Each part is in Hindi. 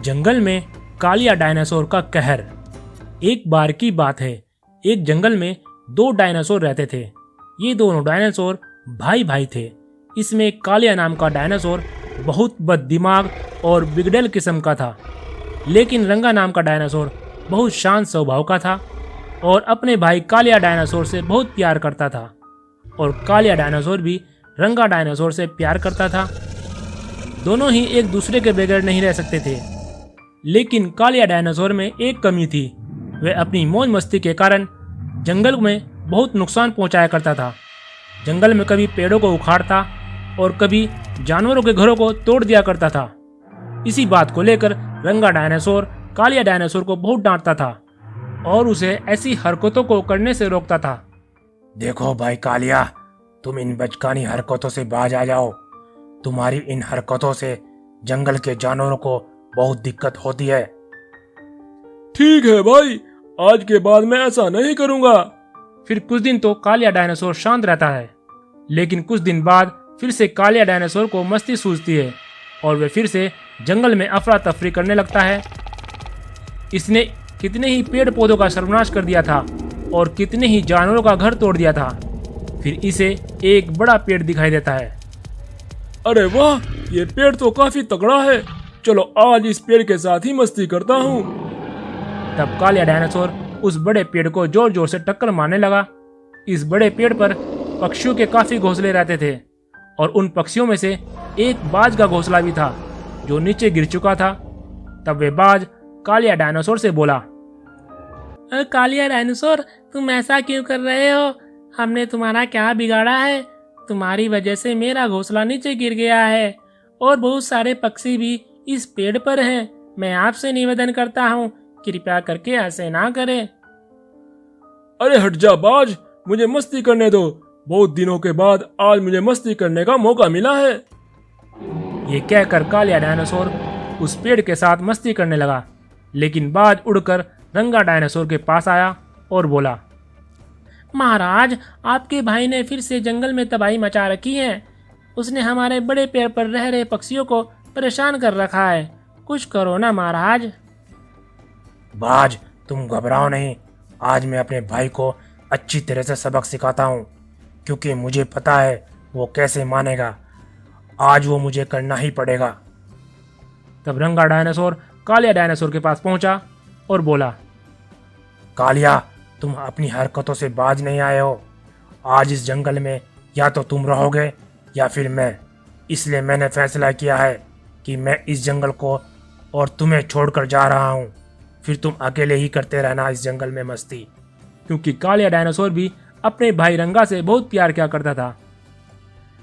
जंगल में कालिया डायनासोर का कहर। एक बार की बात है, एक जंगल में दो डायनासोर रहते थे। ये दोनों डायनासोर भाई भाई थे। इसमें कालिया नाम का डायनासोर बहुत बददिमाग और बिगड़ैल किस्म का था, लेकिन रंगा नाम का डायनासोर बहुत शांत स्वभाव का था और अपने भाई कालिया डायनासोर से बहुत प्यार करता था। और कालिया डायनासोर भी रंगा डायनासोर से प्यार करता था। दोनों ही एक दूसरे के बगैर नहीं रह सकते थे। लेकिन कालिया डायनासोर में एक कमी थी। वह अपनी मौज मस्ती के कारण जंगल में बहुत नुकसान पहुंचाया करता था। जंगल में कभी पेड़ों को उखाड़ता और कभी जानवरों के घरों को तोड़ दिया करता था। इसी बात को लेकर रंगा डायनासोर कालिया डायनासोर को बहुत डांटता था और उसे ऐसी हरकतों को करने से रोकता था। देखो भाई कालिया, तुम इन बचकानी हरकतों से बाज आ जाओ। तुम्हारी इन हरकतों से जंगल के जानवरों को बहुत दिक्कत होती है। ठीक है भाई, आज के बाद मैं ऐसा नहीं करूंगा। फिर कुछ दिन तो कालिया डायनासोर शांत रहता है, लेकिन कुछ दिन बाद फिर से कालिया डायनासोर को मस्ती सूझती है और वह फिर से जंगल में अफरा तफरी करने लगता है। इसने कितने ही पेड़ पौधों का सर्वनाश कर दिया था और कितने ही जानवरों का घर तोड़ दिया था। फिर इसे एक बड़ा पेड़ दिखाई देता है। अरे वाह, ये पेड़ तो काफी तगड़ा है। चलो आज इस पेड़ के साथ ही मस्ती करता हूँ। तब कालिया डायनासोर उस बड़े पेड़ को जोर जोर से टक्कर मारने लगा। इस बड़े पेड़ पर पक्षियों के काफी घोंसले रहते थे और उन पक्षियों में से एक बाज का घोंसला भी था जो नीचे गिर चुका था। तब वे बाज कालिया डायनासोर से बोला, कालिया डायनासोर, तुम ऐसा क्यों कर रहे हो? हमने तुम्हारा क्या बिगाड़ा है? तुम्हारी वजह से मेरा घोंसला नीचे गिर गया है और बहुत सारे पक्षी भी इस पेड़ पर हैं। मैं आपसे निवेदन करता हूँ, कृपया करके ऐसे ना करें। अरे हट जा बाज, मुझे मस्ती करने दो। बहुत दिनों के बाद आज मुझे मस्ती करने का मौका मिला है। ये कहकर कालिया डायनासोर उस पेड़ के साथ मस्ती करने लगा, लेकिन बाज उड़कर रंगा डायनासोर के पास आया और बोला, महाराज, आपके भाई ने फिर से जंगल में तबाही मचा रखी है। उसने हमारे बड़े पेड़ पर रह रहे पक्षियों को परेशान कर रखा है। कुछ करो ना महाराज। बाज, तुम घबराओ नहीं। आज मैं अपने भाई को अच्छी तरह से सबक सिखाता हूँ, क्योंकि मुझे पता है वो कैसे मानेगा। आज वो मुझे करना ही पड़ेगा। तब रंगा डायनासोर कालिया डायनासोर के पास पहुंचा और बोला, कालिया, तुम अपनी हरकतों से बाज नहीं आए हो। आज इस जंगल में या तो तुम रहोगे या फिर मैं। इसलिए मैंने फैसला किया है कि मैं इस जंगल को और तुम्हें छोड़कर जा रहा हूँ। फिर तुम अकेले ही करते रहना इस जंगल में मस्ती। क्योंकि कालिया डायनासोर भी अपने भाई रंगा से बहुत प्यार किया करता था।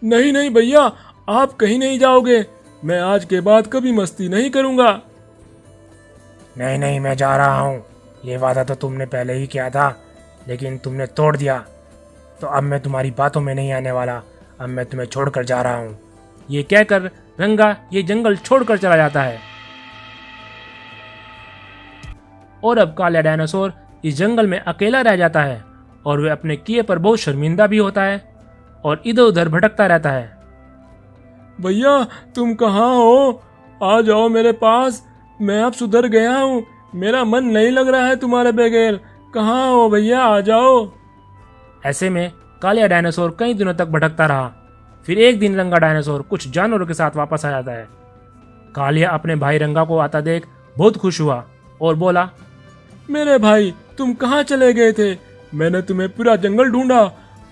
नहीं नहीं भैया, आप कहीं नहीं जाओगे। मैं आज के बाद कभी मस्ती नहीं करूंगा। नहीं नहीं, मैं जा रहा हूँ। ये वादा तो तुमने पहले ही किया था, लेकिन तुमने तोड़ दिया। तो अब मैं तुम्हारी बातों में नहीं आने वाला। अब मैं तुम्हें छोड़कर जा रहा हूँ। ये कहकर रंगा ये जंगल छोड़कर चला जाता है। और अब कालिया डायनासोर इस जंगल में अकेला रह जाता है और वह अपने किए पर बहुत शर्मिंदा भी होता है और इधर उधर भटकता रहता है। भैया, तुम कहाँ हो? आ जाओ मेरे पास। मैं अब सुधर गया हूँ। मेरा मन नहीं लग रहा है तुम्हारे बगैर। कहाँ हो भैया, आ जाओ। ऐसे में कालिया डायनासोर कई दिनों तक भटकता रहा। फिर एक दिन रंगा डायनासोर कुछ जानवरों के साथ वापस आ जाता है। कालिया अपने भाई रंगा को आता देख बहुत खुश हुआ और बोला, मेरे भाई, तुम कहाँ चले गए थे? मैंने तुम्हें पूरा जंगल ढूंढा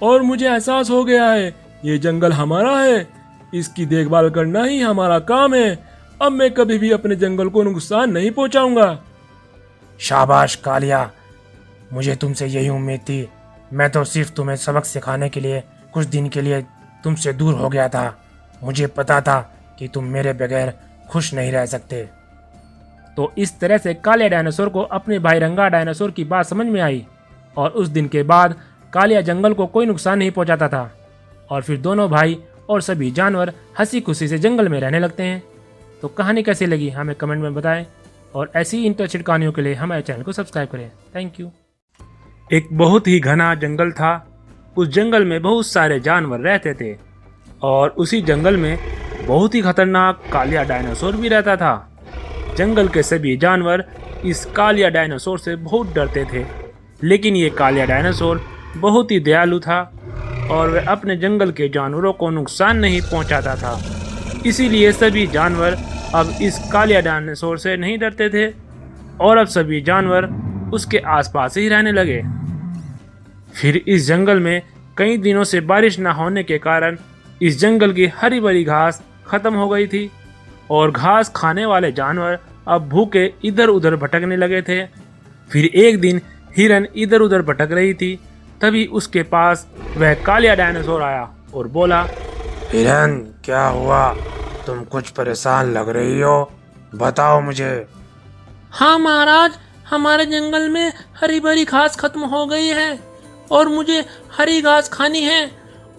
और मुझे एहसास हो गया है ये जंगल हमारा है। इसकी देखभाल करना ही हमारा काम है। अब मैं कभी भी अपने जंगल को नुकसान नहीं पहुंचाऊंगा। शाबाश कालिया, मुझे तुमसे यही उम्मीद थी। मैं तो सिर्फ तुम्हें सबक सिखाने के लिए कुछ दिन के लिए तुमसे दूर हो गया था। मुझे पता था कि तुम मेरे बगैर खुश नहीं रह सकते। तो इस तरह से कालिया डायनासोर को अपने भाई रंगा डायनासोर की बात समझ में आई और उस दिन के बाद कालिया जंगल को कोई नुकसान नहीं पहुंचाता था और फिर दोनों भाई और सभी जानवर हंसी खुशी से जंगल में रहने लगते हैं। तो कहानी कैसी लगी हमें कमेंट में बताएं और ऐसी इंटरेस्टेड कहानियों के लिए हमारे चैनल को सब्सक्राइब करें। Thank you. एक बहुत ही घना जंगल था। उस जंगल में बहुत सारे जानवर रहते थे और उसी जंगल में बहुत ही खतरनाक कालिया डायनासोर भी रहता था। जंगल के सभी जानवर इस कालिया डायनासोर से बहुत डरते थे, लेकिन ये कालिया डायनासोर बहुत ही दयालु था और वह अपने जंगल के जानवरों को नुकसान नहीं पहुंचाता था। इसीलिए सभी जानवर अब इस कालिया डायनासोर से नहीं डरते थे और अब सभी जानवर उसके आसपास ही रहने लगे। फिर इस जंगल में कई दिनों से बारिश न होने के कारण इस जंगल की हरी भरी घास खत्म हो गई थी और घास खाने वाले जानवर अब भूखे इधर उधर भटकने लगे थे। फिर एक दिन हिरन इधर उधर भटक रही थी, तभी उसके पास वह कालिया डायनासोर आया और बोला, हिरन क्या हुआ? तुम कुछ परेशान लग रही हो, बताओ मुझे। हाँ महाराज, हमारे जंगल में हरी भरी घास खत्म हो गई है और मुझे हरी घास खानी है।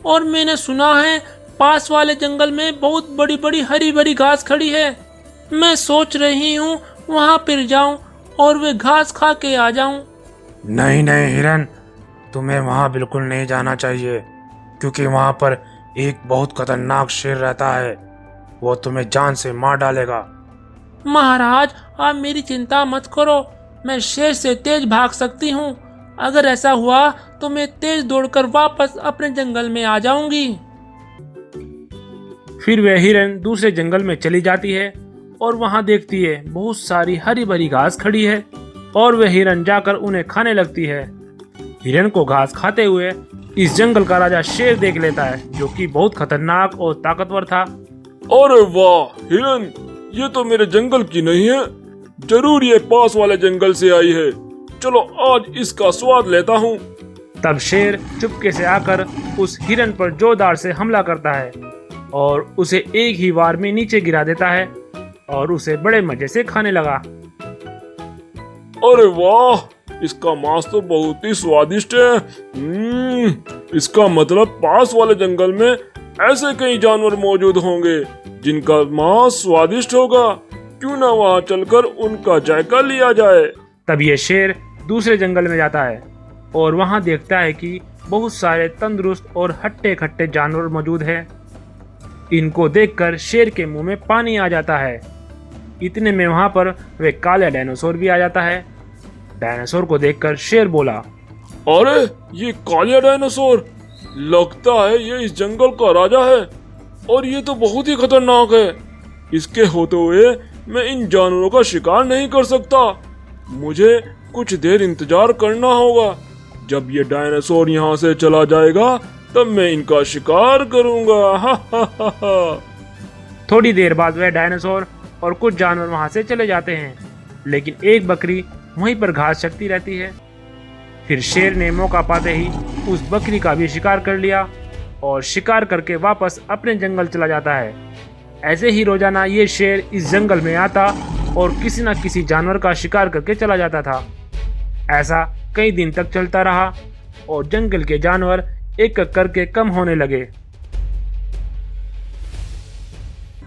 और मैंने सुना है पास वाले जंगल में बहुत बड़ी बड़ी हरी भरी घास खड़ी है। मैं सोच रही हूँ वहाँ पर जाऊँ और वे घास खा के आ जाऊँ। नहीं नहीं हिरन, तुम्हें वहाँ बिल्कुल नहीं जाना चाहिए, क्योंकि वहाँ पर एक बहुत खतरनाक शेर रहता है। वो तुम्हें जान से मार डालेगा। महाराज, आप मेरी चिंता मत करो, मैं शेर से तेज भाग सकती हूँ। अगर ऐसा हुआ तो मैं तेज दौड़कर वापस अपने जंगल में आ जाऊंगी। फिर वह हिरन दूसरे जंगल में चली जाती है और वहां देखती है बहुत सारी हरी भरी घास खड़ी है और वह हिरन जाकर उन्हें खाने लगती है। हिरन को घास खाते हुए इस जंगल का राजा शेर देख लेता है, जो कि बहुत खतरनाक और ताकतवर था। अरे वाह हिरन, ये तो मेरे जंगल की नहीं है, जरूर ये पास वाले जंगल से आई है। चलो आज इसका स्वाद लेता हूँ। तब शेर चुपके से आकर उस हिरन पर जोरदार से हमला करता है और उसे एक ही वार में नीचे गिरा देता है और उसे बड़े मजे से खाने लगा। अरे वाह, इसका मांस तो बहुत ही स्वादिष्ट है। इसका मतलब पास वाले जंगल में ऐसे कई जानवर मौजूद होंगे जिनका मांस स्वादिष्ट होगा। क्यों ना वहां चलकर उनका जायका लिया जाए। तब ये शेर दूसरे जंगल में जाता है और वहां देखता है कि बहुत सारे तंदुरुस्त और हट्टे खट्टे जानवर मौजूद हैं। इनको देखकर शेर के मुंह में पानी आ जाता है। इतने में वहां पर वे काला डायनासोर भी आ जाता है। डायनासोर को देखकर शेर बोला, अरे ये कालिया डायनासोर, लगता है ये इस जंगल का राजा है और ये तो बहुत ही खतरनाक है। इसके होते हुए मैं इन जानवरों का शिकार नहीं कर सकता। मुझे कुछ देर इंतजार करना होगा। जब ये डायनासोर यहाँ से चला जाएगा तब मैं इनका शिकार करूंगा। हा हा हा हा। थोड़ी देर बाद वह डायनासोर और कुछ जानवर वहां से चले जाते हैं, लेकिन एक बकरी वहीं पर घास चरती रहती है। फिर शेर ने मौका पाते ही उस बकरी का भी शिकार कर लिया और शिकार करके वापस अपने जंगल चला जाता है। ऐसे ही रोजाना ये शेर इस जंगल में आता और किसी न किसी जानवर का शिकार करके चला जाता था। ऐसा कई दिन तक चलता रहा और जंगल के जानवर एक एक करके कम होने लगे।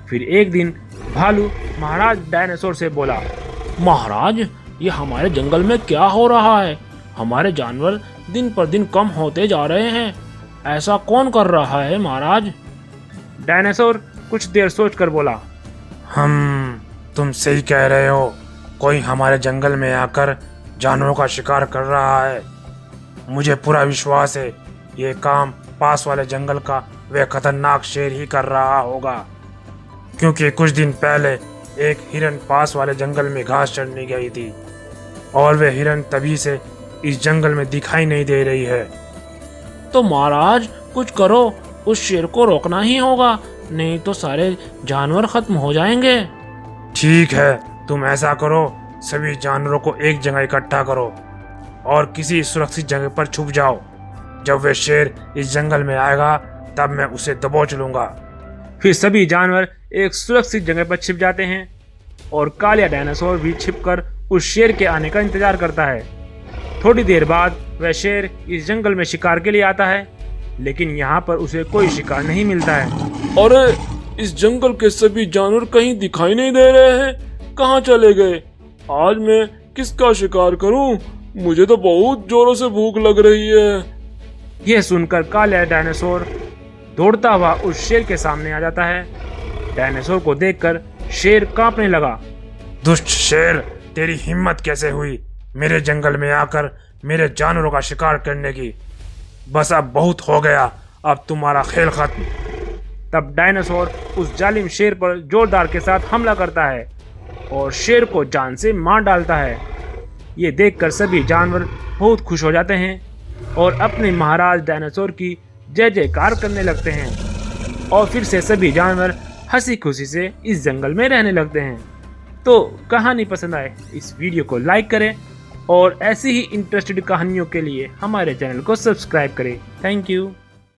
फिर एक दिन भालू महाराज डायनासोर से बोला, महाराज, ये हमारे जंगल में क्या हो रहा है? हमारे जानवर दिन पर दिन कम होते जा रहे हैं। ऐसा कौन कर रहा है महाराज? डायनासोर कुछ देर सोचकर बोला, तुम सही कह रहे हो। कोई हमारे जंगल में आकर जानवरों का शिकार कर रहा है। मुझे पूरा विश्वास है ये काम पास वाले जंगल का वह खतरनाक शेर ही कर रहा होगा, क्योंकि कुछ दिन पहले एक हिरन पास वाले जंगल में घास चरने गई थी और वह हिरन तभी से इस जंगल में दिखाई नहीं दे रही है। तो महाराज कुछ करो, उस शेर को रोकना ही होगा, नहीं तो सारे जानवर खत्म हो जाएंगे। ठीक है, तुम ऐसा करो, सभी जानवरों को एक जगह इकट्ठा करो और किसी सुरक्षित जगह पर छुप जाओ। जब वह शेर इस जंगल में आएगा तब मैं उसे दबोच लूंगा। फिर सभी जानवर एक सुरक्षित जगह पर छिप जाते हैं और कालिया डायनासोर भी छिपकर उस शेर के आने का इंतजार करता है। थोड़ी देर बाद वह शेर इस जंगल में शिकार के लिए आता है, लेकिन यहाँ पर उसे कोई शिकार नहीं मिलता है। अरे, इस जंगल के सभी जानवर कहीं दिखाई नहीं दे रहे हैं, कहाँ चले गए? आज मैं किसका शिकार करूं? मुझे तो बहुत जोरों से भूख लग रही है। यह सुनकर काला डायनासोर दौड़ता हुआ उस शेर के सामने आ जाता है। डायनासोर को देखकर शेर कांपने लगा। दुष्ट शेर, तेरी हिम्मत कैसे हुई मेरे जंगल में आकर मेरे जानवरों का शिकार करने की? बस अब बहुत हो गया, अब तुम्हारा खेल खत्म। तब डायनासोर उस जालिम शेर पर जोरदार के साथ हमला करता है और शेर को जान से मार डालता है। ये देखकर सभी जानवर बहुत खुश हो जाते हैं और अपने महाराज डायनासोर की जय जयकार करने लगते हैं और फिर से सभी जानवर हंसी खुशी से इस जंगल में रहने लगते हैं। तो कहानी पसंद आए इस वीडियो को लाइक करें और ऐसी ही इंटरेस्टेड कहानियों के लिए हमारे चैनल को सब्सक्राइब करें। Thank you.